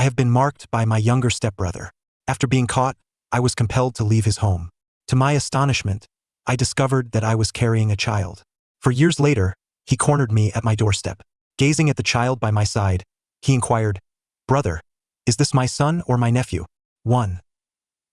I have been marked by my younger stepbrother. After being caught, I was compelled to leave his home. To my astonishment, I discovered that I was carrying a child. For years later, he cornered me at my doorstep. Gazing at the child by my side, he inquired, "Brother, is this my son or my nephew?" 1.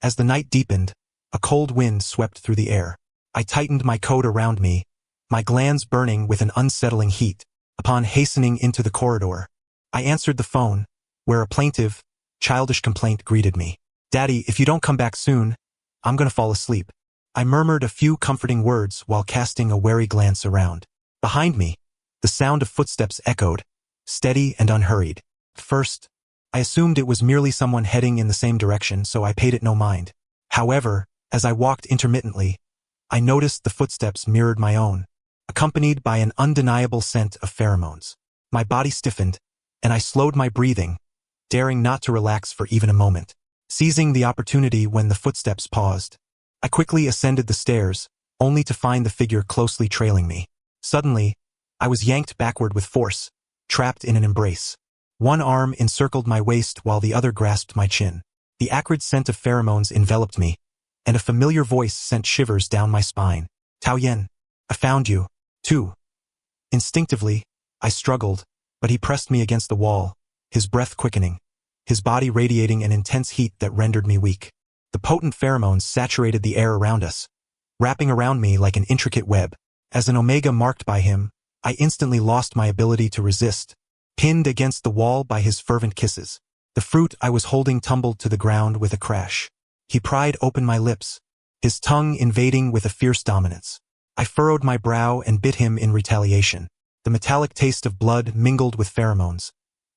As the night deepened, a cold wind swept through the air. I tightened my coat around me, my glands burning with an unsettling heat. Upon hastening into the corridor, I answered the phone, where a plaintive, childish complaint greeted me. "Daddy, if you don't come back soon, I'm gonna fall asleep." I murmured a few comforting words while casting a wary glance around. Behind me, the sound of footsteps echoed, steady and unhurried. At first, I assumed it was merely someone heading in the same direction, so I paid it no mind. However, as I walked intermittently, I noticed the footsteps mirrored my own, accompanied by an undeniable scent of pheromones. My body stiffened, and I slowed my breathing, daring not to relax for even a moment. Seizing the opportunity when the footsteps paused, I quickly ascended the stairs, only to find the figure closely trailing me. Suddenly, I was yanked backward with force, trapped in an embrace. One arm encircled my waist while the other grasped my chin. The acrid scent of pheromones enveloped me, and a familiar voice sent shivers down my spine. "Tawyen, I found you, too." Instinctively, I struggled, but he pressed me against the wall, his breath quickening, his body radiating an intense heat that rendered me weak. The potent pheromones saturated the air around us, wrapping around me like an intricate web. As an omega marked by him, I instantly lost my ability to resist, pinned against the wall by his fervent kisses. The fruit I was holding tumbled to the ground with a crash. He pried open my lips, his tongue invading with a fierce dominance. I furrowed my brow and bit him in retaliation. The metallic taste of blood mingled with pheromones,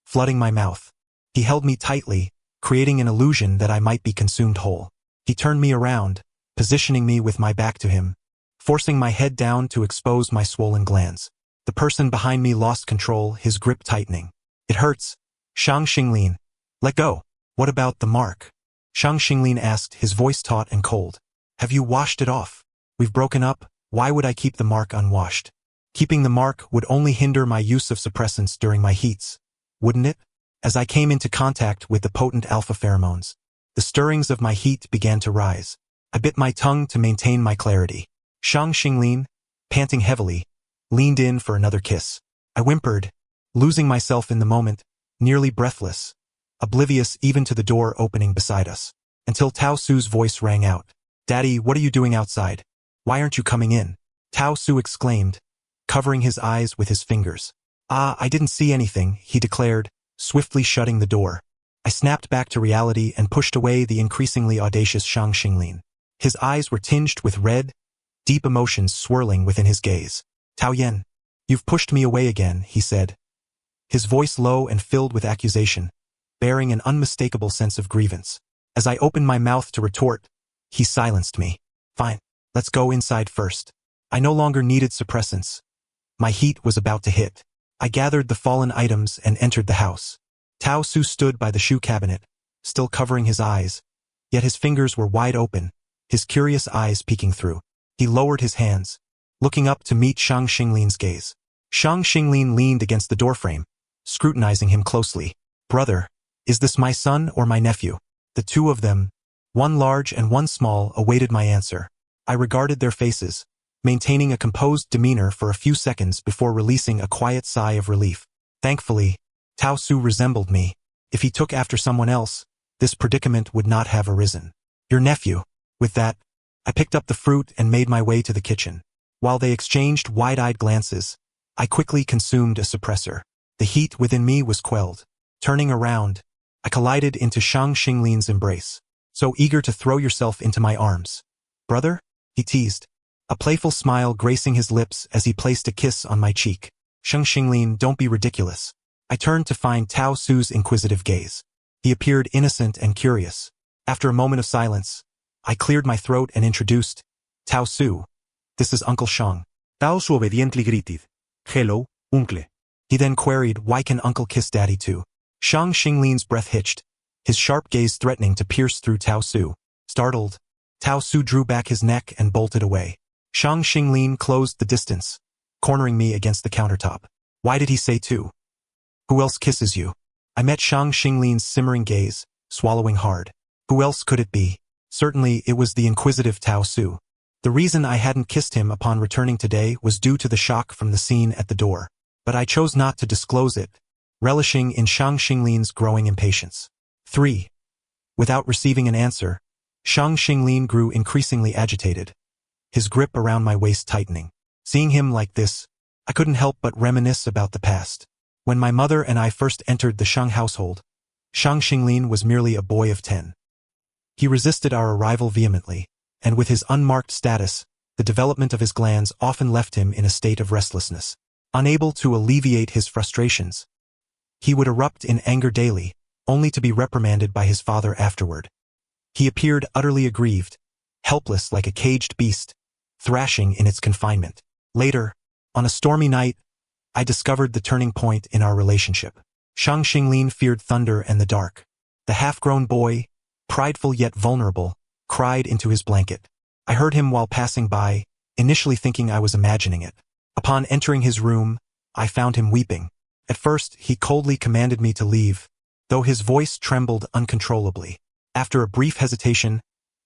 flooding my mouth. He held me tightly, creating an illusion that I might be consumed whole. He turned me around, positioning me with my back to him, forcing my head down to expose my swollen glands. The person behind me lost control, his grip tightening. "It hurts. Shang Xinglin. Let go." "What about the mark?" Shang Xinglin asked, his voice taut and cold. "Have you washed it off?" "We've broken up. Why would I keep the mark unwashed?" "Keeping the mark would only hinder my use of suppressants during my heats, wouldn't it?" As I came into contact with the potent alpha pheromones, the stirrings of my heat began to rise. I bit my tongue to maintain my clarity. Shang Xinglin, panting heavily, leaned in for another kiss. I whimpered, losing myself in the moment, nearly breathless, oblivious even to the door opening beside us, until Tao Su's voice rang out. "Daddy, what are you doing outside? Why aren't you coming in?" Tao Su exclaimed, covering his eyes with his fingers. I didn't see anything," he declared, swiftly shutting the door. I snapped back to reality and pushed away the increasingly audacious Shang Xinglin. His eyes were tinged with red, deep emotions swirling within his gaze. "Tawyen, you've pushed me away again," he said, his voice low and filled with accusation, bearing an unmistakable sense of grievance. As I opened my mouth to retort, he silenced me. "Fine, let's go inside first." I no longer needed suppressants. My heat was about to hit. I gathered the fallen items and entered the house. Tao Su stood by the shoe cabinet, still covering his eyes, yet his fingers were wide open, his curious eyes peeking through. He lowered his hands, looking up to meet Shang Xinglin's gaze. Shang Xinglin leaned against the doorframe, scrutinizing him closely. "Brother, is this my son or my nephew?" The two of them, one large and one small, awaited my answer. I regarded their faces, maintaining a composed demeanor for a few seconds before releasing a quiet sigh of relief. Thankfully, Tao Su resembled me. If he took after someone else, this predicament would not have arisen. "Your nephew." With that, I picked up the fruit and made my way to the kitchen. While they exchanged wide-eyed glances, I quickly consumed a suppressor. The heat within me was quelled. Turning around, I collided into Shang Xinglin's embrace. "So eager to throw yourself into my arms, brother?" he teased, a playful smile gracing his lips as he placed a kiss on my cheek. "Shang Xinglin, don't be ridiculous." I turned to find Tao Su's inquisitive gaze. He appeared innocent and curious. After a moment of silence, I cleared my throat and introduced, "Tao Su, this is Uncle Shang." Tao Su obediently greeted, "Hello, uncle." He then queried, "Why can Uncle kiss Daddy too?" Shang Xinglin's breath hitched, his sharp gaze threatening to pierce through Tao Su. Startled, Tao Su drew back his neck and bolted away. Shang Xinglin closed the distance, cornering me against the countertop. "Why did he say too? Who else kisses you?" I met Shang Xinglin's simmering gaze, swallowing hard. Who else could it be? Certainly it was the inquisitive Tao Su. The reason I hadn't kissed him upon returning today was due to the shock from the scene at the door. But I chose not to disclose it, relishing in Shang Xinglin's growing impatience. 3. Without receiving an answer, Shang Xinglin grew increasingly agitated, his grip around my waist tightening. Seeing him like this, I couldn't help but reminisce about the past. When my mother and I first entered the Shang household, Shang Xinglin was merely a boy of 10. He resisted our arrival vehemently, and with his unmarked status, the development of his glands often left him in a state of restlessness. Unable to alleviate his frustrations, he would erupt in anger daily, only to be reprimanded by his father afterward. He appeared utterly aggrieved, helpless like a caged beast, thrashing in its confinement. Later, on a stormy night, I discovered the turning point in our relationship. Shang Xinglin feared thunder and the dark. The half-grown boy, prideful yet vulnerable, cried into his blanket. I heard him while passing by, initially thinking I was imagining it. Upon entering his room, I found him weeping. At first, he coldly commanded me to leave, though his voice trembled uncontrollably. After a brief hesitation,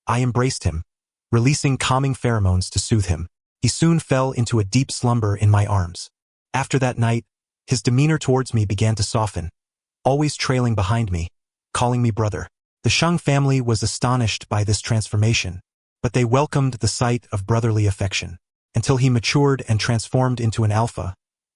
I embraced him, releasing calming pheromones to soothe him. He soon fell into a deep slumber in my arms. After that night, his demeanor towards me began to soften, always trailing behind me, calling me brother. The Shang family was astonished by this transformation, but they welcomed the sight of brotherly affection. Until he matured and transformed into an alpha,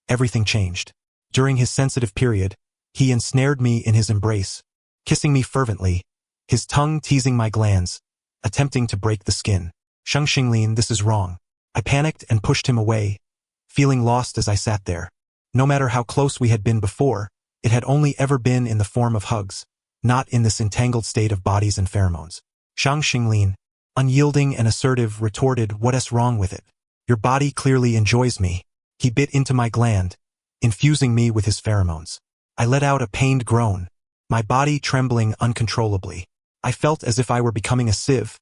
everything changed. During his sensitive period, he ensnared me in his embrace, kissing me fervently, his tongue teasing my glands, attempting to break the skin. Shang Xinglin, this is wrong. I panicked and pushed him away, feeling lost as I sat there. No matter how close we had been before, it had only ever been in the form of hugs, not in this entangled state of bodies and pheromones. Shang Xinglin, unyielding and assertive, retorted, "What's wrong with it? Your body clearly enjoys me." He bit into my gland, infusing me with his pheromones. I let out a pained groan, my body trembling uncontrollably. I felt as if I were becoming a sieve,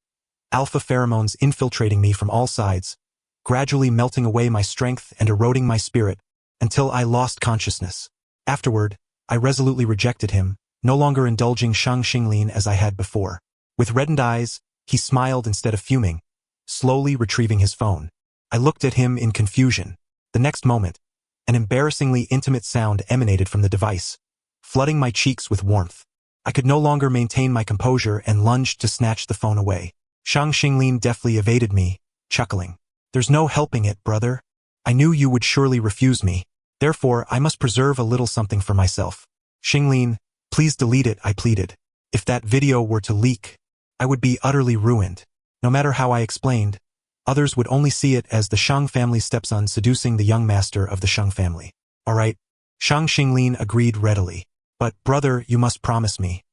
alpha pheromones infiltrating me from all sides, gradually melting away my strength and eroding my spirit, until I lost consciousness. Afterward, I resolutely rejected him, no longer indulging Shang Xinglin as I had before. With reddened eyes, he smiled instead of fuming, slowly retrieving his phone. I looked at him in confusion. The next moment, an embarrassingly intimate sound emanated from the device, flooding my cheeks with warmth. I could no longer maintain my composure and lunged to snatch the phone away. Shang Xinglin deftly evaded me, chuckling. "There's no helping it, brother. I knew you would surely refuse me. Therefore, I must preserve a little something for myself." "Xinglin, please delete it," I pleaded. "If that video were to leak, I would be utterly ruined." No matter how I explained, others would only see it as the Shang family stepson seducing the young master of the Shang family. "All right," Shang Xinglin agreed readily. "But, brother, you must promise me.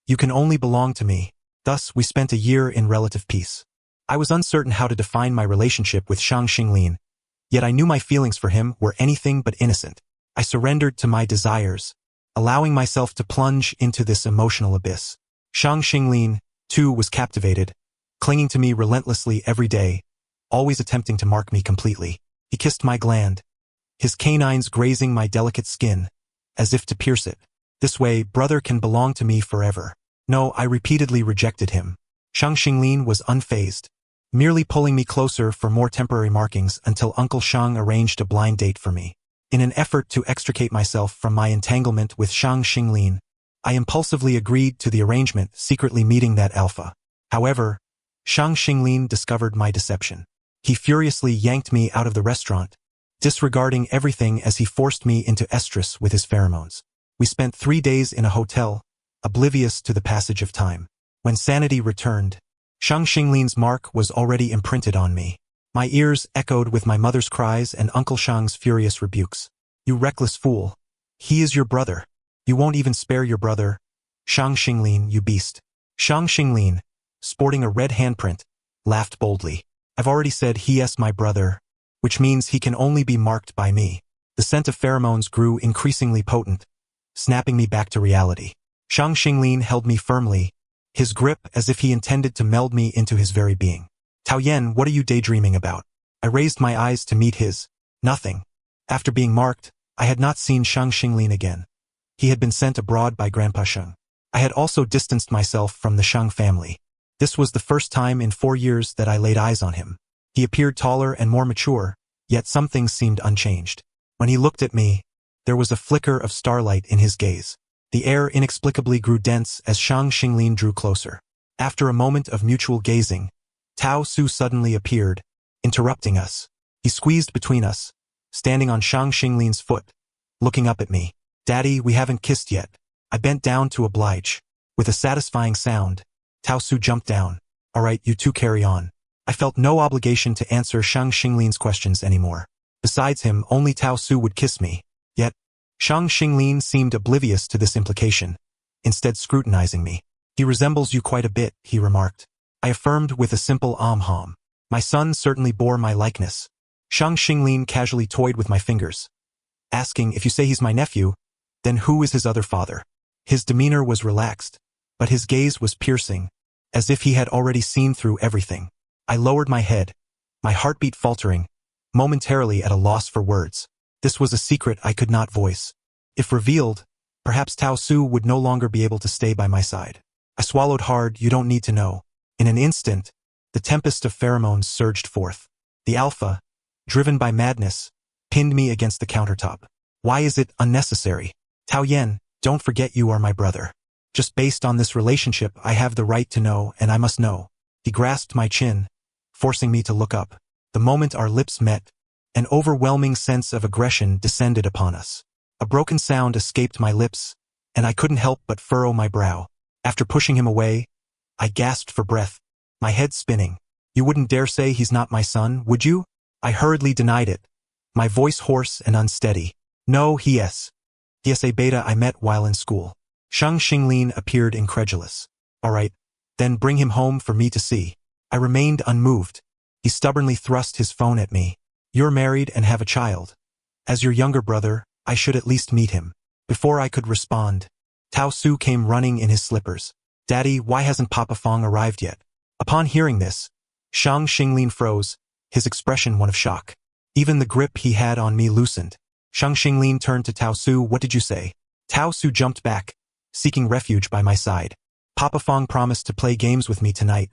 You can only belong to me." Thus, we spent a year in relative peace. I was uncertain how to define my relationship with Shang Xinglin, yet I knew my feelings for him were anything but innocent. I surrendered to my desires, allowing myself to plunge into this emotional abyss. Shang Xinglin, too, was captivated, clinging to me relentlessly every day, always attempting to mark me completely. He kissed my gland, his canines grazing my delicate skin, as if to pierce it. This way, brother can belong to me forever. No, I repeatedly rejected him. Shang Xinglin was unfazed, merely pulling me closer for more temporary markings until Uncle Shang arranged a blind date for me. In an effort to extricate myself from my entanglement with Shang Xinglin, I impulsively agreed to the arrangement, secretly meeting that alpha. However, Shang Xinglin discovered my deception. He furiously yanked me out of the restaurant, disregarding everything as he forced me into estrus with his pheromones. We spent 3 days in a hotel, oblivious to the passage of time. When sanity returned, Shang Xinglin's mark was already imprinted on me. My ears echoed with my mother's cries and Uncle Shang's furious rebukes. "You reckless fool. He is your brother. You won't even spare your brother. Shang Xinglin, you beast." Shang Xinglin, sporting a red handprint, laughed boldly. "I've already said he is my brother, which means he can only be marked by me." The scent of pheromones grew increasingly potent, snapping me back to reality. Shang Xinglin held me firmly, his grip as if he intended to meld me into his very being. "Tawyen, what are you daydreaming about?" I raised my eyes to meet his. "Nothing." After being marked, I had not seen Shang Xinglin again. He had been sent abroad by Grandpa Sheng. I had also distanced myself from the Sheng family. This was the first time in 4 years that I laid eyes on him. He appeared taller and more mature, yet some things seemed unchanged. When he looked at me, there was a flicker of starlight in his gaze. The air inexplicably grew dense as Shang Xinglin drew closer. After a moment of mutual gazing, Tao Su suddenly appeared, interrupting us. He squeezed between us, standing on Shang Xinglin's foot, looking up at me. "Daddy, we haven't kissed yet." I bent down to oblige. With a satisfying sound, Tao Su jumped down. "All right, you two carry on." I felt no obligation to answer Shang Xinglin's questions anymore. Besides him, only Tao Su would kiss me. Yet, Shang Xinglin seemed oblivious to this implication, instead scrutinizing me. "He resembles you quite a bit," he remarked. I affirmed with a simple hum. "My son certainly bore my likeness." Shang Xinglin casually toyed with my fingers, asking, "If you say he's my nephew, then who is his other father?" His demeanor was relaxed, but his gaze was piercing, as if he had already seen through everything. I lowered my head, my heartbeat faltering, momentarily at a loss for words. This was a secret I could not voice. If revealed, perhaps Tao Su would no longer be able to stay by my side. I swallowed hard. "You don't need to know." In an instant, the tempest of pheromones surged forth. The alpha, driven by madness, pinned me against the countertop. "Why is it unnecessary? Tawyen, don't forget you are my brother. Just based on this relationship, I have the right to know, and I must know." He grasped my chin, forcing me to look up. The moment our lips met, an overwhelming sense of aggression descended upon us. A broken sound escaped my lips, and I couldn't help but furrow my brow. After pushing him away, I gasped for breath, my head spinning. "You wouldn't dare say he's not my son, would you?" I hurriedly denied it, my voice hoarse and unsteady. "No, he's a beta I met while in school." Shang Xinglin appeared incredulous. "All right, then bring him home for me to see." I remained unmoved. He stubbornly thrust his phone at me. "You're married and have a child. As your younger brother, I should at least meet him." Before I could respond, Tao Su came running in his slippers. "Daddy, why hasn't Papa Fong arrived yet?" Upon hearing this, Shang Xinglin froze, his expression one of shock. Even the grip he had on me loosened. Shang Xinglin turned to Tao Su. "What did you say?" Tao Su jumped back, seeking refuge by my side. "Papa Fong promised to play games with me tonight.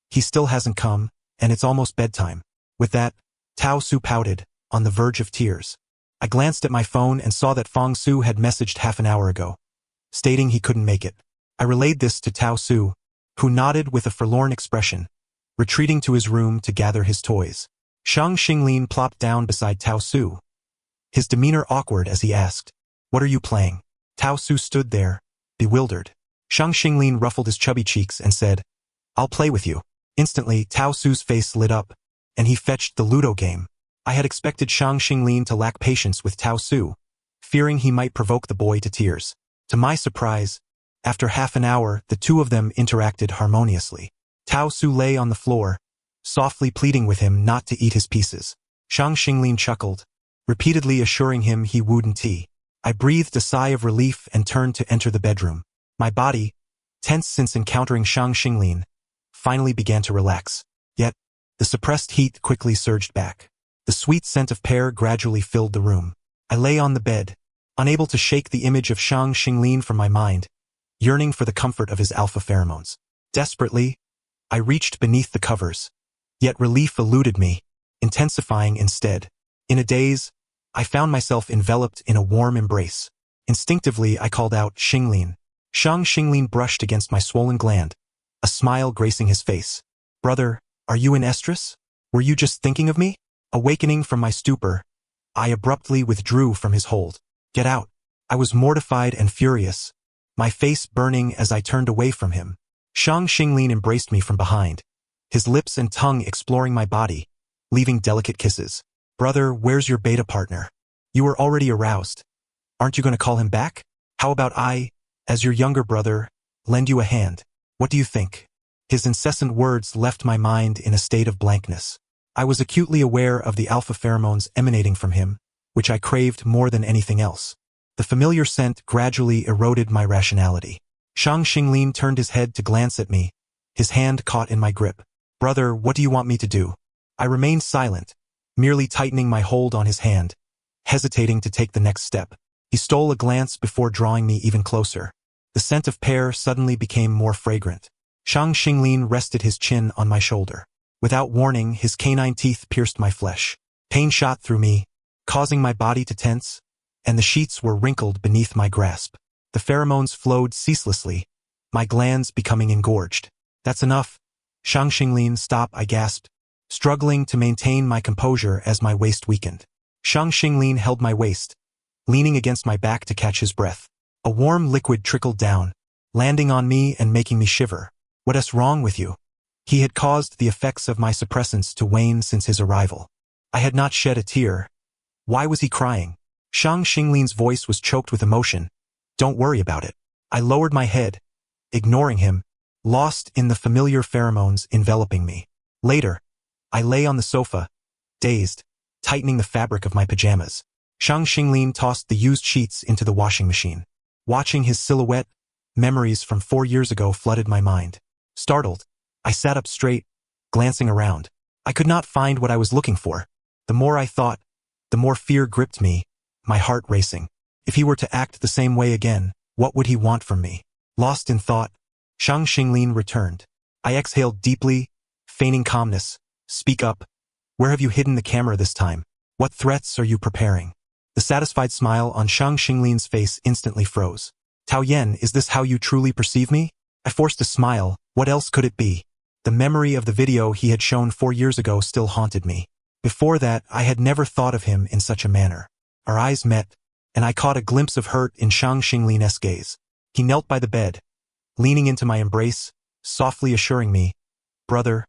He still hasn't come, and it's almost bedtime." With that, Tao Su pouted, on the verge of tears. I glanced at my phone and saw that Fong Su had messaged half an hour ago, stating he couldn't make it. I relayed this to Tao Su, who nodded with a forlorn expression, retreating to his room to gather his toys. Shang Xinglin plopped down beside Tao Su, his demeanor awkward as he asked, "What are you playing?" Tao Su stood there, bewildered. Shang Xinglin ruffled his chubby cheeks and said, "I'll play with you." Instantly, Tao Su's face lit up, and he fetched the Ludo game. I had expected Shang Xinglin to lack patience with Tao Su, fearing he might provoke the boy to tears. To my surprise, after half an hour, the two of them interacted harmoniously. Tao Su lay on the floor, softly pleading with him not to eat his pieces. Shang Xinglin chuckled, repeatedly assuring him he wouldn't. I breathed a sigh of relief and turned to enter the bedroom. My body, tense since encountering Shang Xinglin, finally began to relax. Yet, the suppressed heat quickly surged back. The sweet scent of pear gradually filled the room. I lay on the bed, unable to shake the image of Shang Xinglin from my mind, yearning for the comfort of his alpha pheromones. Desperately, I reached beneath the covers, yet relief eluded me, intensifying instead. In a daze, I found myself enveloped in a warm embrace. Instinctively, I called out, "Xinglin." Shang Xinglin brushed against my swollen gland, a smile gracing his face. "Brother, are you in estrus? Were you just thinking of me?" Awakening from my stupor, I abruptly withdrew from his hold. "Get out." I was mortified and furious, my face burning as I turned away from him. Shang Xinglin embraced me from behind, his lips and tongue exploring my body, leaving delicate kisses. "Brother, where's your beta partner? You were already aroused. Aren't you going to call him back? How about I, as your younger brother, lend you a hand? What do you think?" His incessant words left my mind in a state of blankness. I was acutely aware of the alpha pheromones emanating from him, which I craved more than anything else. The familiar scent gradually eroded my rationality. Shang Xinglin turned his head to glance at me, his hand caught in my grip. "Brother, what do you want me to do?" I remained silent, merely tightening my hold on his hand, hesitating to take the next step. He stole a glance before drawing me even closer. The scent of pear suddenly became more fragrant. Shang Xinglin rested his chin on my shoulder. Without warning, his canine teeth pierced my flesh. Pain shot through me, causing my body to tense, and the sheets were wrinkled beneath my grasp. The pheromones flowed ceaselessly, my glands becoming engorged. That's enough. Shang Xinglin, stop, I gasped, struggling to maintain my composure as my waist weakened. Shang Xinglin held my waist, leaning against my back to catch his breath. A warm liquid trickled down, landing on me and making me shiver. What's wrong with you? He had caused the effects of my suppressants to wane since his arrival. I had not shed a tear. Why was he crying? Shang Xinglin's voice was choked with emotion. Don't worry about it. I lowered my head, ignoring him, lost in the familiar pheromones enveloping me. Later, I lay on the sofa, dazed, tightening the fabric of my pajamas. Shang Xinglin tossed the used sheets into the washing machine. Watching his silhouette, memories from 4 years ago flooded my mind. Startled, I sat up straight, glancing around. I could not find what I was looking for. The more I thought, the more fear gripped me, my heart racing. If he were to act the same way again, what would he want from me? Lost in thought, Shang Xinglin returned. I exhaled deeply, feigning calmness. Speak up. Where have you hidden the camera this time? What threats are you preparing? The satisfied smile on Shang Xinglin's face instantly froze. Tawyen, is this how you truly perceive me? I forced a smile. What else could it be? The memory of the video he had shown 4 years ago still haunted me. Before that, I had never thought of him in such a manner. Our eyes met, and I caught a glimpse of hurt in Shang Xinglin's gaze. He knelt by the bed, leaning into my embrace, softly assuring me, "Brother,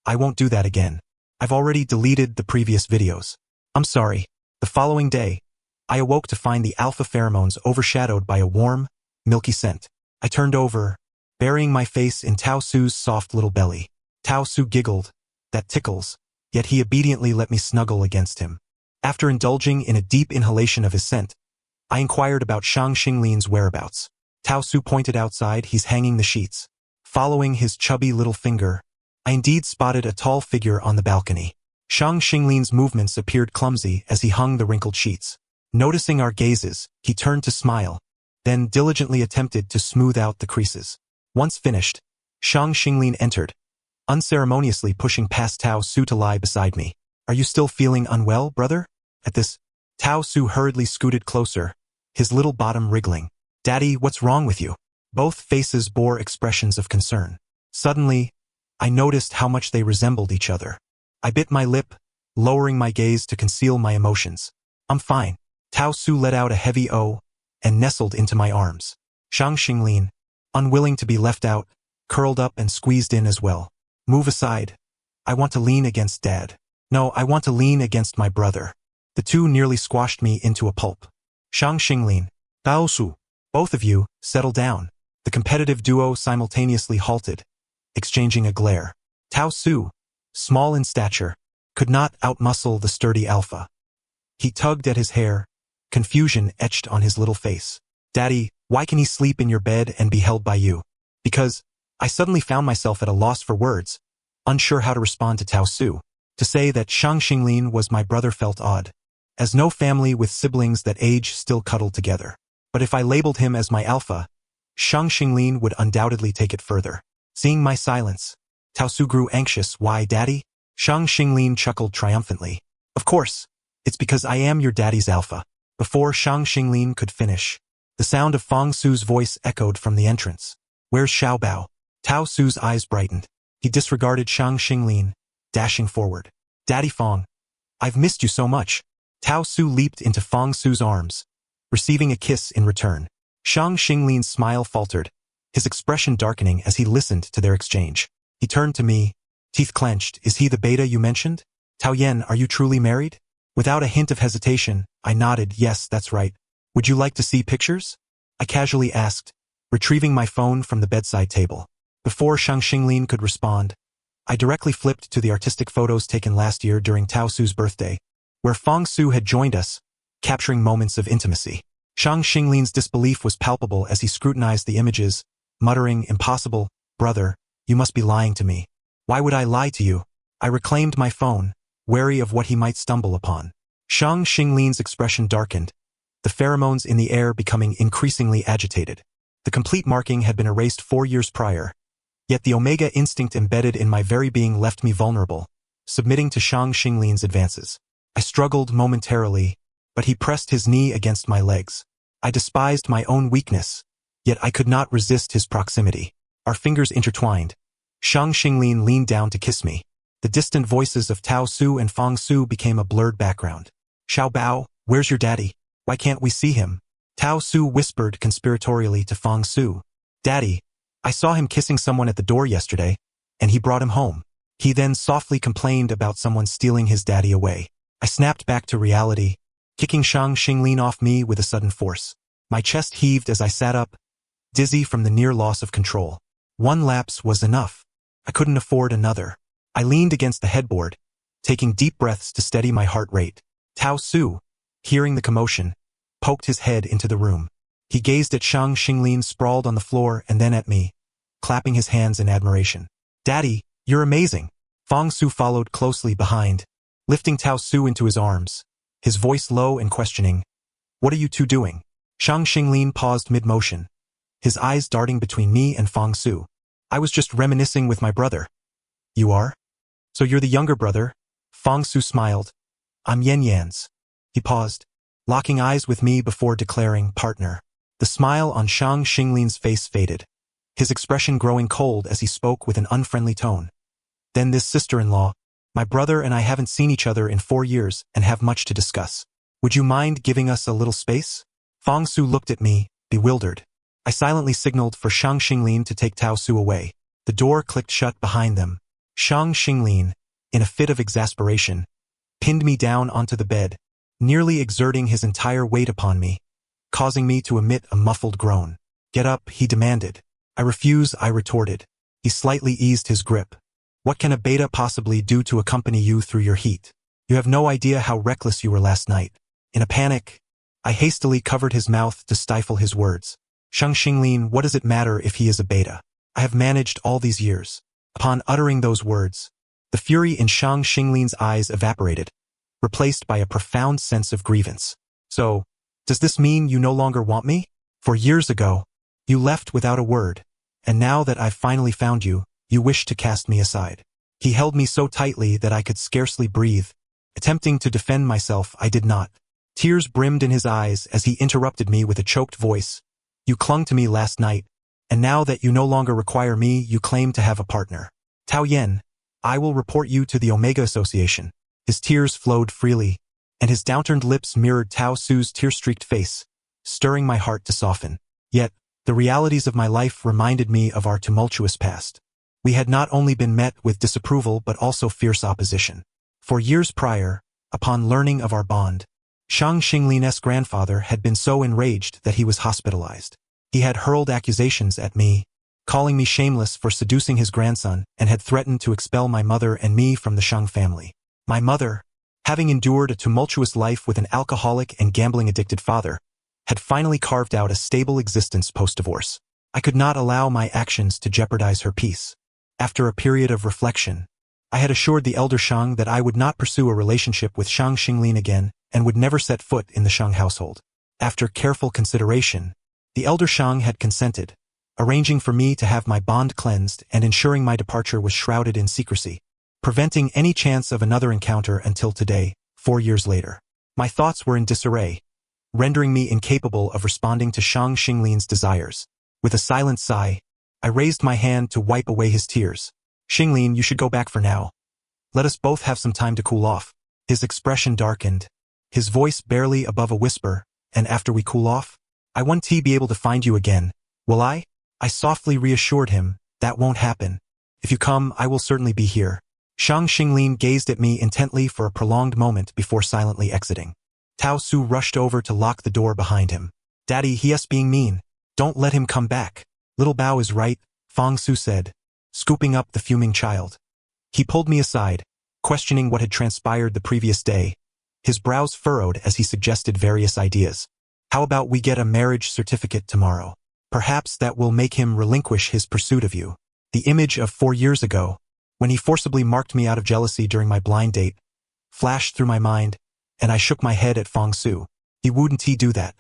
I won't do that again. I've already deleted the previous videos." I'm sorry. The following day, I awoke to find the alpha pheromones overshadowed by a warm, milky scent. I turned over, burying my face in Tao Su's soft little belly. Tao Su giggled. That tickles. Yet he obediently let me snuggle against him. After indulging in a deep inhalation of his scent, I inquired about Shang Xinglin's whereabouts. Tao Su pointed outside. He's hanging the sheets. Following his chubby little finger, I indeed spotted a tall figure on the balcony. Shang Xinglin's movements appeared clumsy as he hung the wrinkled sheets. Noticing our gazes, he turned to smile, then diligently attempted to smooth out the creases. Once finished, Shang Xinglin entered, unceremoniously pushing past Tao Su to lie beside me. Are you still feeling unwell, brother? At this, Tao Su hurriedly scooted closer, his little bottom wriggling. Daddy, what's wrong with you? Both faces bore expressions of concern. Suddenly, I noticed how much they resembled each other. I bit my lip, lowering my gaze to conceal my emotions. I'm fine. Tao Su let out a heavy "oh" and nestled into my arms. Shang Xinglin, unwilling to be left out, curled up and squeezed in as well. Move aside. I want to lean against Dad. No, I want to lean against my brother. The two nearly squashed me into a pulp. Shang Xinglin, Tao Su, both of you, settle down. The competitive duo simultaneously halted, exchanging a glare. Tao Su, small in stature, could not outmuscle the sturdy alpha. He tugged at his hair, confusion etched on his little face. Daddy, why can he sleep in your bed and be held by you? Because I suddenly found myself at a loss for words, unsure how to respond to Tao Su. To say that Shang Xinglin was my brother felt odd, as no family with siblings that age still cuddled together. But if I labeled him as my alpha, Shang Xinglin would undoubtedly take it further. Seeing my silence, Tao Su grew anxious. Why, Daddy? Shang Xinglin chuckled triumphantly. Of course, it's because I am your daddy's alpha. Before Shang Xinglin could finish, the sound of Fang Su's voice echoed from the entrance. Where's Xiaobao? Tao Su's eyes brightened. He disregarded Shang Xinglin, dashing forward. Daddy Fang, I've missed you so much. Tao Su leaped into Fang Su's arms, receiving a kiss in return. Shang Xinglin's smile faltered, his expression darkening as he listened to their exchange. He turned to me, teeth clenched. Is he the beta you mentioned? Tawyen, are you truly married? Without a hint of hesitation, I nodded. Yes, that's right. Would you like to see pictures? I casually asked, retrieving my phone from the bedside table. Before Shang Xinglin could respond, I directly flipped to the artistic photos taken last year during Tao Su's birthday, where Fang Su had joined us, capturing moments of intimacy. Shang Xinglin's disbelief was palpable as he scrutinized the images, muttering, impossible, brother, you must be lying to me. Why would I lie to you? I reclaimed my phone, wary of what he might stumble upon. Shang Xinglin's expression darkened, the pheromones in the air becoming increasingly agitated. The complete marking had been erased 4 years prior, yet the omega instinct embedded in my very being left me vulnerable, submitting to Shang Xinglin's advances. I struggled momentarily, but he pressed his knee against my legs. I despised my own weakness, yet I could not resist his proximity. Our fingers intertwined. Shang Xinglin leaned down to kiss me. The distant voices of Tao Su and Fang Su became a blurred background. Xiao Bao, where's your daddy? Why can't we see him? Tao Su whispered conspiratorially to Fang Su. Daddy, I saw him kissing someone at the door yesterday, and he brought him home. He then softly complained about someone stealing his daddy away. I snapped back to reality, kicking Shang Xinglin off me with a sudden force. My chest heaved as I sat up, dizzy from the near loss of control. One lapse was enough. I couldn't afford another. I leaned against the headboard, taking deep breaths to steady my heart rate. Tao Su, hearing the commotion, poked his head into the room. He gazed at Shang Xinglin sprawled on the floor and then at me, clapping his hands in admiration. Daddy, you're amazing. Fang Su followed closely behind, lifting Tao Su into his arms, his voice low and questioning. What are you two doing? Shang Xinglin paused mid-motion, his eyes darting between me and Fang Su. I was just reminiscing with my brother. You are? So you're the younger brother? Fang Su smiled. I'm Yan Yan's. He paused, locking eyes with me before declaring partner. The smile on Shang Xinglin's face faded, his expression growing cold as he spoke with an unfriendly tone. Then this sister-in-law, my brother and I haven't seen each other in 4 years and have much to discuss. Would you mind giving us a little space? Fang Su looked at me, bewildered. I silently signaled for Shang Xinglin to take Tao Su away. The door clicked shut behind them. Shang Xinglin, in a fit of exasperation, pinned me down onto the bed, nearly exerting his entire weight upon me, causing me to emit a muffled groan. Get up, he demanded. I refuse, I retorted. He slightly eased his grip. What can a beta possibly do to accompany you through your heat? You have no idea how reckless you were last night. In a panic, I hastily covered his mouth to stifle his words. Shang Xinglin, what does it matter if he is a beta? I have managed all these years. Upon uttering those words, the fury in Shang Xinglin's eyes evaporated, replaced by a profound sense of grievance. So, does this mean you no longer want me? 4 years ago, you left without a word, and now that I've finally found you, you wish to cast me aside. He held me so tightly that I could scarcely breathe. Attempting to defend myself, I did not. Tears brimmed in his eyes as he interrupted me with a choked voice. You clung to me last night, and now that you no longer require me, you claim to have a partner. Tawyen, I will report you to the Omega Association. His tears flowed freely, and his downturned lips mirrored Tao Su's tear-streaked face, stirring my heart to soften. Yet, the realities of my life reminded me of our tumultuous past. We had not only been met with disapproval but also fierce opposition. 4 years prior, upon learning of our bond, Shang Xinglin's grandfather had been so enraged that he was hospitalized. He had hurled accusations at me, calling me shameless for seducing his grandson, and had threatened to expel my mother and me from the Shang family. My mother, having endured a tumultuous life with an alcoholic and gambling-addicted father, had finally carved out a stable existence post-divorce. I could not allow my actions to jeopardize her peace. After a period of reflection, I had assured the elder Shang that I would not pursue a relationship with Shang Xinglin again and would never set foot in the Shang household. After careful consideration, the elder Shang had consented, arranging for me to have my bond cleansed and ensuring my departure was shrouded in secrecy, preventing any chance of another encounter until today, 4 years later. My thoughts were in disarray, rendering me incapable of responding to Shang Xinglin's desires. With a silent sigh, I raised my hand to wipe away his tears. Xinglin, you should go back for now. Let us both have some time to cool off. His expression darkened, his voice barely above a whisper, and after we cool off, I won't be able to find you again, will I? I softly reassured him, that won't happen. If you come, I will certainly be here. Shang Xinglin gazed at me intently for a prolonged moment before silently exiting. Tao Su rushed over to lock the door behind him. Daddy, he is being mean. Don't let him come back. Little Bao is right, Fang Su said, scooping up the fuming child. He pulled me aside, questioning what had transpired the previous day. His brows furrowed as he suggested various ideas. How about we get a marriage certificate tomorrow? Perhaps that will make him relinquish his pursuit of you. The image of 4 years ago, when he forcibly marked me out of jealousy during my blind date, flashed through my mind, and I shook my head at Fang Su. He wouldn't do that.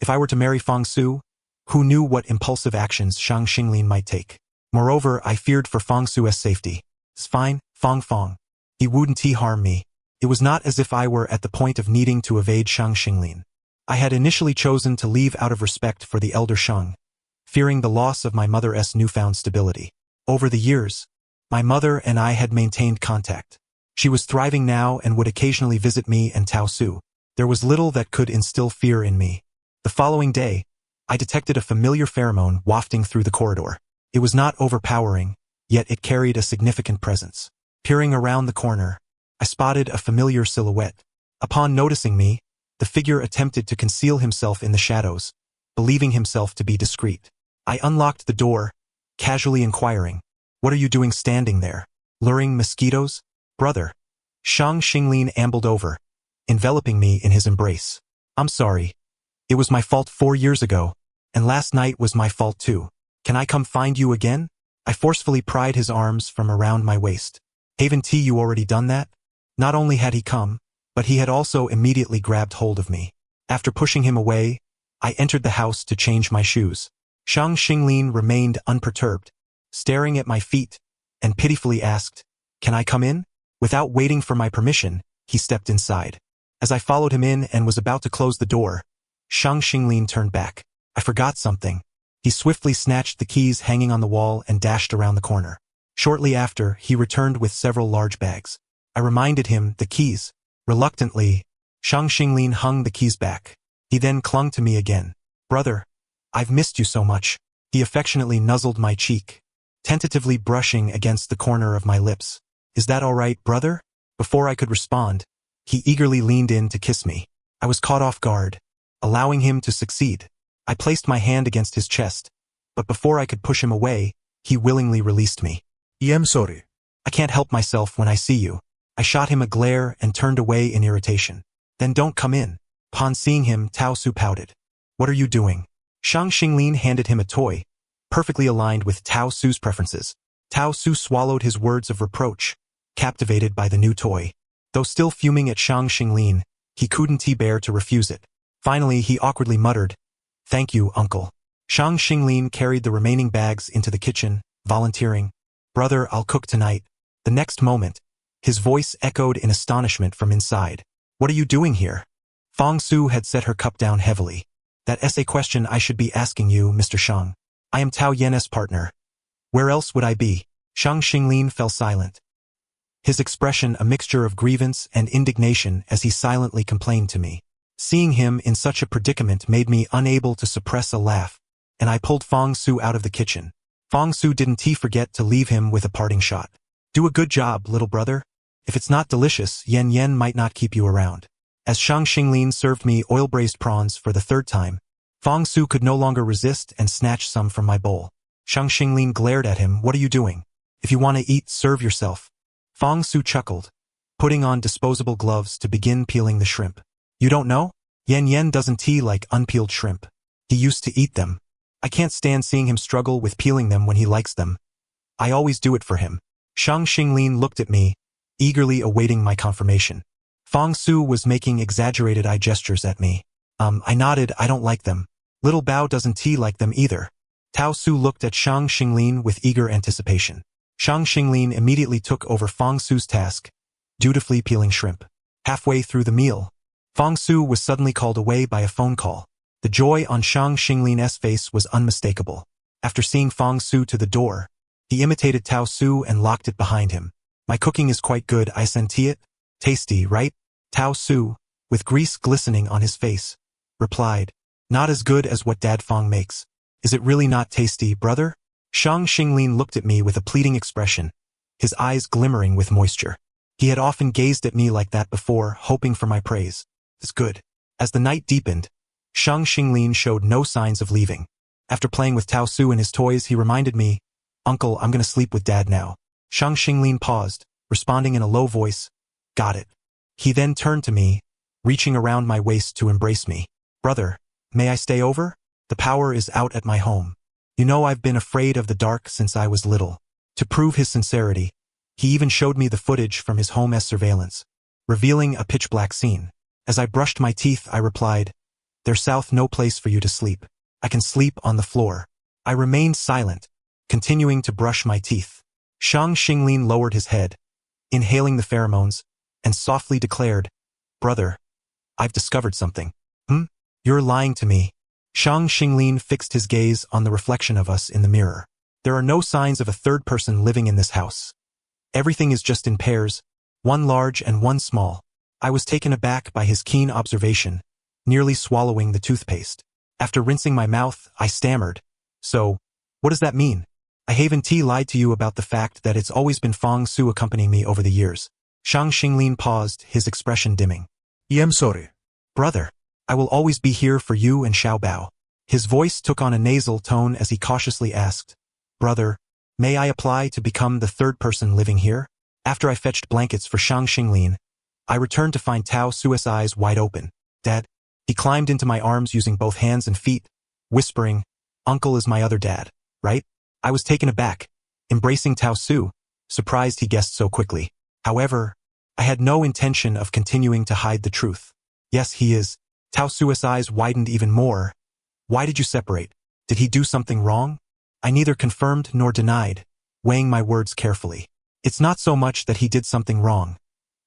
If I were to marry Fang Su, who knew what impulsive actions Shang Xinglin might take? Moreover, I feared for Fang Su's safety. It's fine, Fang. He wouldn't harm me. It was not as if I were at the point of needing to evade Shang Xinglin. I had initially chosen to leave out of respect for the elder Shang, fearing the loss of my mother's newfound stability. Over the years, my mother and I had maintained contact. She was thriving now and would occasionally visit me and Tao Su. There was little that could instill fear in me. The following day, I detected a familiar pheromone wafting through the corridor. It was not overpowering, yet it carried a significant presence. Peering around the corner, I spotted a familiar silhouette. Upon noticing me, the figure attempted to conceal himself in the shadows, believing himself to be discreet. I unlocked the door, casually inquiring, "What are you doing standing there? Luring mosquitoes?" "Brother." Shang Xinglin ambled over, enveloping me in his embrace. "I'm sorry. It was my fault 4 years ago, and last night was my fault too. Can I come find you again?" I forcefully pried his arms from around my waist. "Haven't you already done that?" Not only had he come, but he had also immediately grabbed hold of me. After pushing him away, I entered the house to change my shoes. Shang Xinglin remained unperturbed, staring at my feet, and pitifully asked, "Can I come in?" Without waiting for my permission, he stepped inside. As I followed him in and was about to close the door, Shang Xinglin turned back. "I forgot something." He swiftly snatched the keys hanging on the wall and dashed around the corner. Shortly after, he returned with several large bags. I reminded him the keys. Reluctantly, Shang Xinglin hung the keys back. He then clung to me again. "Brother, I've missed you so much." He affectionately nuzzled my cheek, tentatively brushing against the corner of my lips. "Is that all right, brother?" Before I could respond, he eagerly leaned in to kiss me. I was caught off guard, allowing him to succeed. I placed my hand against his chest, but before I could push him away, he willingly released me. I'm sorry. "I can't help myself when I see you." I shot him a glare and turned away in irritation. "Then don't come in." Upon seeing him, Tao Su pouted. "What are you doing?" Shang Xinglin handed him a toy, perfectly aligned with Tao Su's preferences. Tao Su swallowed his words of reproach, captivated by the new toy. Though still fuming at Shang Xinglin, he couldn't bear to refuse it. Finally, he awkwardly muttered, "Thank you, uncle." Shang Xinglin carried the remaining bags into the kitchen, volunteering, "Brother, I'll cook tonight." The next moment, his voice echoed in astonishment from inside. "What are you doing here?" Fang Su had set her cup down heavily. "That's a question I should be asking you, Mr. Shang. I am Tawyen's partner. Where else would I be?" Shang Xinglin fell silent, his expression a mixture of grievance and indignation as he silently complained to me. Seeing him in such a predicament made me unable to suppress a laugh, and I pulled Fang Su out of the kitchen. Fang Su didn't forget to leave him with a parting shot. "Do a good job, little brother. If it's not delicious, Yen might not keep you around." As Shang Xinglin served me oil-braised prawns for the 3rd time, Fang Su could no longer resist and snatched some from my bowl. Shang Xinglin glared at him. "What are you doing? If you want to eat, serve yourself." Fang Su chuckled, putting on disposable gloves to begin peeling the shrimp. "You don't know? Yen doesn't like unpeeled shrimp. He used to eat them. I can't stand seeing him struggle with peeling them when he likes them. I always do it for him." Shang Xinglin looked at me, eagerly awaiting my confirmation. Fang Su was making exaggerated eye gestures at me. I nodded. "I don't like them." "Little Bao doesn't like them either." Tao Su looked at Shang Xinglin with eager anticipation. Shang Xinglin immediately took over Fang Su's task, dutifully peeling shrimp. Halfway through the meal, Fang Su was suddenly called away by a phone call. The joy on Shang Xinglin's face was unmistakable. After seeing Fang Su to the door, he imitated Tao Su and locked it behind him. "My cooking is quite good, I senti it. Tasty, right?" Tao Su, with grease glistening on his face, replied, "Not as good as what Dad Fang makes." "Is it really not tasty, brother?" Shang Xinglin looked at me with a pleading expression, his eyes glimmering with moisture. He had often gazed at me like that before, hoping for my praise. "It's good." As the night deepened, Shang Xinglin showed no signs of leaving. After playing with Tao Su and his toys, he reminded me, "Uncle, I'm gonna sleep with Dad now." Shang Xinglin paused, responding in a low voice, "Got it." He then turned to me, reaching around my waist to embrace me. "Brother, may I stay over? The power is out at my home. You know I've been afraid of the dark since I was little." To prove his sincerity, he even showed me the footage from his home's surveillance, revealing a pitch-black scene. As I brushed my teeth, I replied, There's south no place for you to sleep. I can sleep on the floor. I remained silent, continuing to brush my teeth. Shang Xinglin lowered his head, inhaling the pheromones, and softly declared, "Brother, I've discovered something." You're lying to me. Shang Xinglin fixed his gaze on the reflection of us in the mirror. There are no signs of a third person living in this house. Everything is just in pairs, one large and one small. I was taken aback by his keen observation, nearly swallowing the toothpaste. After rinsing my mouth, I stammered, "So, what does that mean?" I haven't lied to you about the fact that it's always been Feng Su accompanying me over the years. Shang Xinglin paused, his expression dimming. I'm sorry. Brother, I will always be here for you and Xiaobao. His voice took on a nasal tone as he cautiously asked, "Brother, may I apply to become the third person living here?" After I fetched blankets for Shang Xinglin, I returned to find Tao Su's eyes wide open. "Dad." He climbed into my arms using both hands and feet, whispering, "Uncle is my other dad, right?" I was taken aback, embracing Tao Su, surprised he guessed so quickly. However, I had no intention of continuing to hide the truth. "Yes, he is." Tao Su's eyes widened even more. "Why did you separate? Did he do something wrong?" I neither confirmed nor denied, weighing my words carefully. It's not so much that he did something wrong.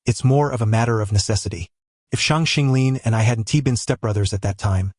It's more of a matter of necessity. If Shang Xinglin and I hadn't been stepbrothers at that time,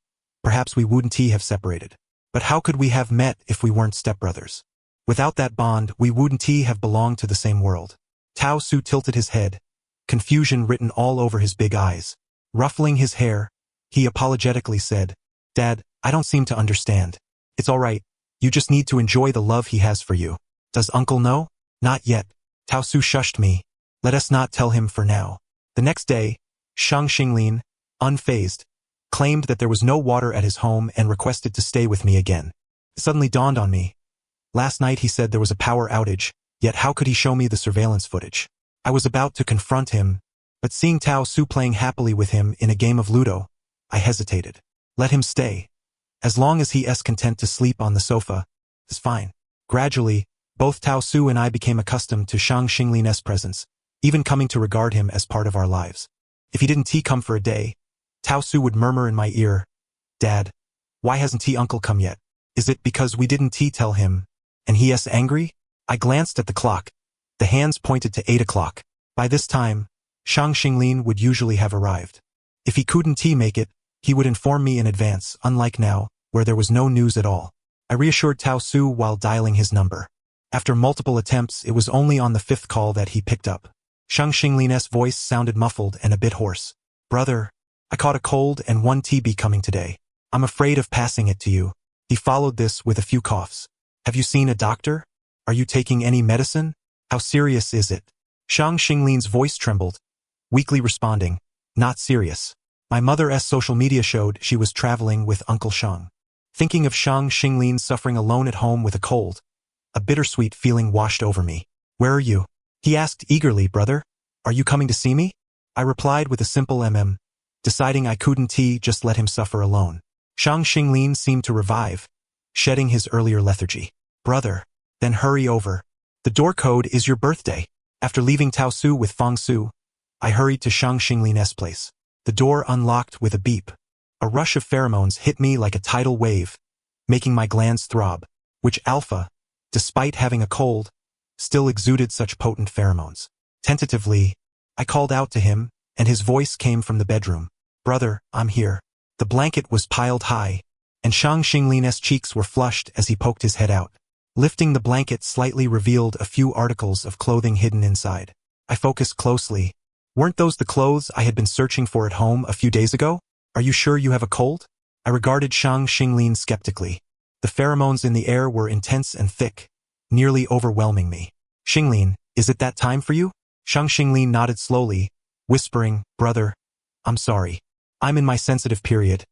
perhaps we wouldn't have separated. But how could we have met if we weren't stepbrothers? Without that bond, we wouldn't have belonged to the same world. Tao Su tilted his head, confusion written all over his big eyes. Ruffling his hair, he apologetically said, "Dad, I don't seem to understand. It's all right. You just need to enjoy the love he has for you. Does Uncle know?" "Not yet." Tao Su shushed me. "Let us not tell him for now." The next day, Shang Xinglin, unfazed, claimed that there was no water at his home and requested to stay with me again. It suddenly dawned on me. Last night he said there was a power outage, yet how could he show me the surveillance footage? I was about to confront him, but seeing Tao Su playing happily with him in a game of Ludo, I hesitated. Let him stay. As long as he is content to sleep on the sofa, it's fine. Gradually, both Tao Su and I became accustomed to Shang Xinglin's presence, even coming to regard him as part of our lives. If he didn't come for a day, Tao Su would murmur in my ear, "Dad, why hasn't Uncle come yet? Is it because we didn't tell him, and he is angry?" I glanced at the clock. The hands pointed to 8 o'clock. By this time, Shang Xinglin would usually have arrived. If he couldn't make it, he would inform me in advance, unlike now, where there was no news at all. I reassured Tao Su while dialing his number. After multiple attempts, it was only on the 5th call that he picked up. Shang Xinglin's voice sounded muffled and a bit hoarse. "Brother, I caught a cold and 1 TB coming today. I'm afraid of passing it to you." He followed this with a few coughs. "Have you seen a doctor? Are you taking any medicine? How serious is it?" Shang Xinglin's voice trembled, weakly responding, "Not serious. My mother's social media showed she was traveling with Uncle Shang." Thinking of Shang Xinglin suffering alone at home with a cold, a bittersweet feeling washed over me. "Where are you?" he asked eagerly. "Brother, are you coming to see me?" I replied with a simple deciding I couldn't just let him suffer alone. Shang Xinglin seemed to revive, shedding his earlier lethargy. "Brother, then hurry over. The door code is your birthday." After leaving Tao Su with Feng Su, I hurried to Shang Xinglin's place. The door unlocked with a beep. A rush of pheromones hit me like a tidal wave, making my glands throb, which Alpha, despite having a cold, still exuded such potent pheromones. Tentatively, I called out to him, and his voice came from the bedroom. "Brother, I'm here." The blanket was piled high, and Shang Xinglin's cheeks were flushed as he poked his head out. Lifting the blanket slightly revealed a few articles of clothing hidden inside. I focused closely. Weren't those the clothes I had been searching for at home a few days ago? "Are you sure you have a cold?" I regarded Shang Xinglin skeptically. The pheromones in the air were intense and thick, nearly overwhelming me. "Xinglin, is it that time for you?" Shang Xinglin nodded slowly, whispering, "Brother, I'm sorry. I'm in my sensitive period.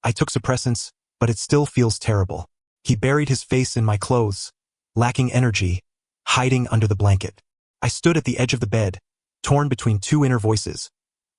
I took suppressants, but it still feels terrible." He buried his face in my clothes, lacking energy, hiding under the blanket. I stood at the edge of the bed, torn between two inner voices,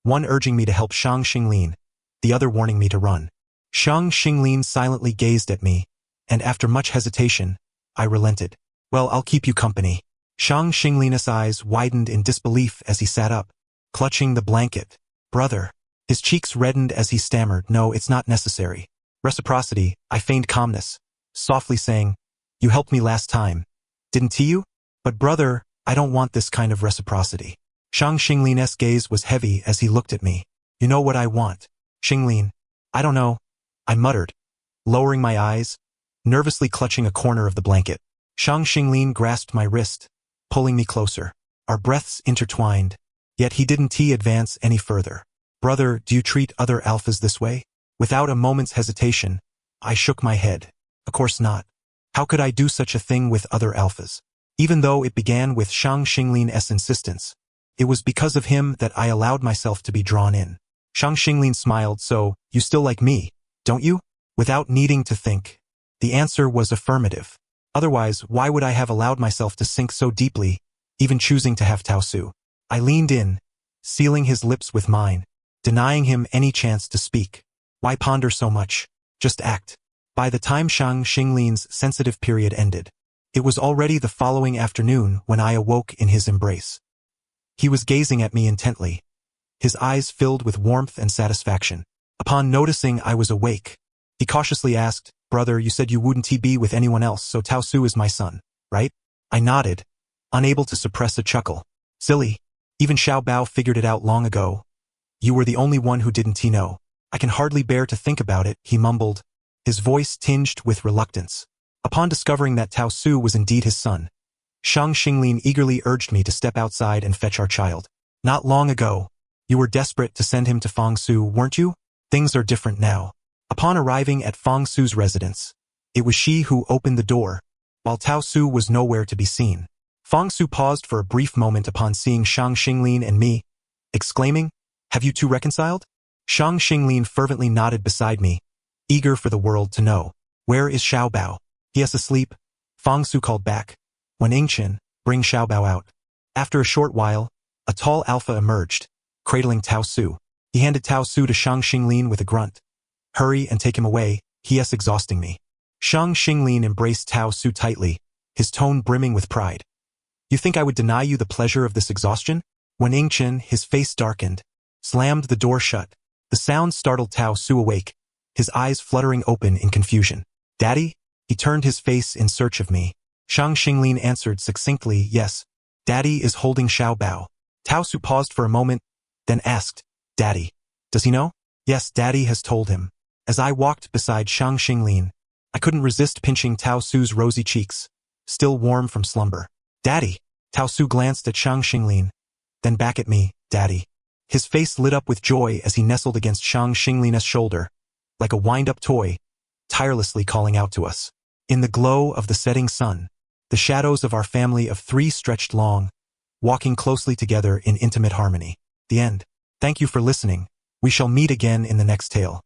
one urging me to help Shang Xinglin, the other warning me to run. Shang Xinglin silently gazed at me, and after much hesitation, I relented. "Well, I'll keep you company." Shang Xinglin's eyes widened in disbelief as he sat up, clutching the blanket. "Brother, His cheeks reddened as he stammered, "No, it's not necessary." Reciprocity, I feigned calmness, softly saying, "You helped me last time, didn't you?" "But brother, I don't want this kind of reciprocity." Shang Xinglin's gaze was heavy as he looked at me. "You know what I want." "Xinglin, I don't know," I muttered, lowering my eyes, nervously clutching a corner of the blanket. Shang Xinglin grasped my wrist, pulling me closer. Our breaths intertwined, yet he didn't advance any further. "Brother, do you treat other alphas this way?" Without a moment's hesitation, I shook my head. "Of course not. How could I do such a thing with other alphas?" Even though it began with Shang Xinglin's insistence, it was because of him that I allowed myself to be drawn in. Shang Xinglin smiled. "So, you still like me, don't you?" Without needing to think, the answer was affirmative. Otherwise, why would I have allowed myself to sink so deeply, even choosing to have Tao Su? I leaned in, sealing his lips with mine, denying him any chance to speak. Why ponder so much? Just act. By the time Shang Xinglin's sensitive period ended, it was already the following afternoon when I awoke in his embrace. He was gazing at me intently, his eyes filled with warmth and satisfaction. Upon noticing I was awake, he cautiously asked, "Brother, you said you wouldn't be with anyone else, so Tao Su is my son, right?" I nodded, unable to suppress a chuckle. "Silly. Even Xiao Bao figured it out long ago. You were the only one who didn't know." "I can hardly bear to think about it," he mumbled, his voice tinged with reluctance. Upon discovering that Tao Su was indeed his son, Shang Xinglin eagerly urged me to step outside and fetch our child. "Not long ago, you were desperate to send him to Fang Su, weren't you? Things are different now." Upon arriving at Fang Su's residence, it was she who opened the door, while Tao Su was nowhere to be seen. Fang Su paused for a brief moment upon seeing Shang Xinglin and me, exclaiming, "Have you two reconciled?" Shang Xinglin fervently nodded beside me, eager for the world to know. "Where is Xiao Bao?" "He is asleep," Fang Su called back. "When Ingchen, bring Xiao Bao out." After a short while, a tall alpha emerged, cradling Tao Su. He handed Tao Su to Shang Xinglin with a grunt. "Hurry and take him away, he is exhausting me." Shang Xinglin embraced Tao Su tightly, his tone brimming with pride. "You think I would deny you the pleasure of this exhaustion?" When Ingchen, his face darkened, slammed the door shut, the sound startled Tao Su awake, his eyes fluttering open in confusion. "Daddy?" He turned his face in search of me. Shang Xinglin answered succinctly, "Yes. Daddy is holding Xiao Bao." Tao Su paused for a moment, then asked, "Daddy, does he know?" "Yes, Daddy has told him." As I walked beside Shang Xinglin, I couldn't resist pinching Tao Su's rosy cheeks, still warm from slumber. "Daddy!" Tao Su glanced at Shang Xinglin, then back at me. "Daddy." His face lit up with joy as he nestled against Shang Xinglin's shoulder, like a wind-up toy, tirelessly calling out to us. In the glow of the setting sun, the shadows of our family of three stretched long, walking closely together in intimate harmony. The end. Thank you for listening. We shall meet again in the next tale.